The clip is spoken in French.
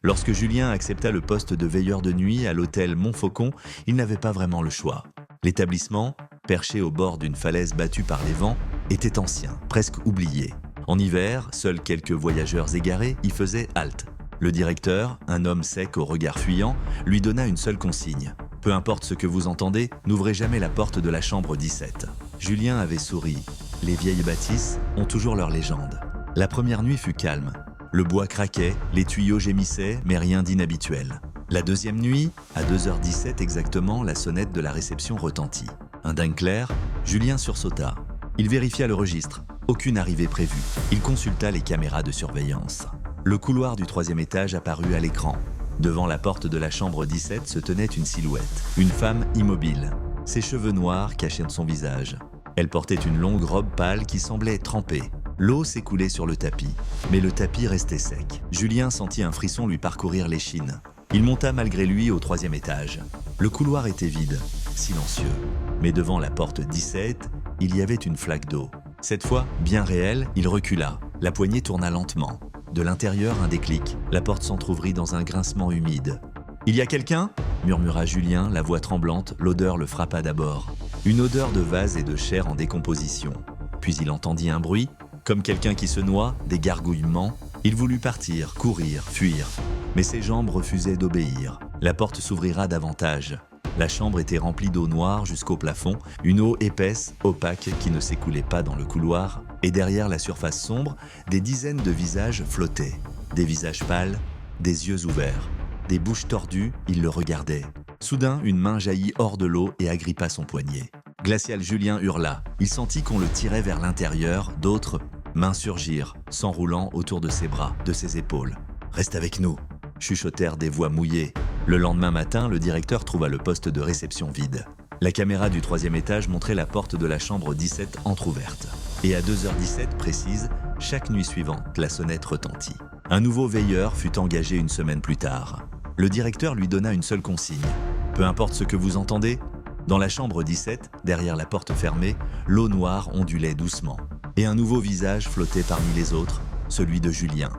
Lorsque Julien accepta le poste de veilleur de nuit à l'hôtel Montfaucon, il n'avait pas vraiment le choix. L'établissement, perché au bord d'une falaise battue par les vents, était ancien, presque oublié. En hiver, seuls quelques voyageurs égarés y faisaient halte. Le directeur, un homme sec au regard fuyant, lui donna une seule consigne. « Peu importe ce que vous entendez, n'ouvrez jamais la porte de la chambre 17. » Julien avait souri. Les vieilles bâtisses ont toujours leur légende. La première nuit fut calme. Le bois craquait, les tuyaux gémissaient, mais rien d'inhabituel. La deuxième nuit, à 2h17 exactement, la sonnette de la réception retentit. Un dingue clair, Julien sursauta. Il vérifia le registre. Aucune arrivée prévue. Il consulta les caméras de surveillance. Le couloir du 3e étage apparut à l'écran. Devant la porte de la chambre 17 se tenait une silhouette. Une femme immobile. Ses cheveux noirs cachaient son visage. Elle portait une longue robe pâle qui semblait trempée. L'eau s'écoulait sur le tapis, mais le tapis restait sec. Julien sentit un frisson lui parcourir l'échine. Il monta malgré lui au 3e étage. Le couloir était vide, silencieux. Mais devant la porte 17, il y avait une flaque d'eau. Cette fois, bien réelle, il recula. La poignée tourna lentement. De l'intérieur, un déclic. La porte s'entr'ouvrit dans un grincement humide. « Il y a quelqu'un » murmura Julien, la voix tremblante. L'odeur le frappa d'abord. Une odeur de vase et de chair en décomposition. Puis il entendit un bruit, comme quelqu'un qui se noie, des gargouillements. Il voulut partir, courir, fuir. Mais ses jambes refusaient d'obéir. La porte s'ouvrira davantage. La chambre était remplie d'eau noire jusqu'au plafond, une eau épaisse, opaque, qui ne s'écoulait pas dans le couloir, et derrière la surface sombre, des dizaines de visages flottaient. Des visages pâles, des yeux ouverts, des bouches tordues, il le regardait. Soudain, une main jaillit hors de l'eau et agrippa son poignet. Glacial Julien hurla. Il sentit qu'on le tirait vers l'intérieur, d'autres mains surgirent, s'enroulant autour de ses bras, de ses épaules. « Reste avec nous !» chuchotèrent des voix mouillées. Le lendemain matin, le directeur trouva le poste de réception vide. La caméra du 3e étage montrait la porte de la chambre 17 entr'ouverte. Et à 2h17 précise, chaque nuit suivante, la sonnette retentit. Un nouveau veilleur fut engagé une semaine plus tard. Le directeur lui donna une seule consigne. « Peu importe ce que vous entendez !» Dans la chambre 17, derrière la porte fermée, l'eau noire ondulait doucement. Et un nouveau visage flottait parmi les autres, celui de Julien.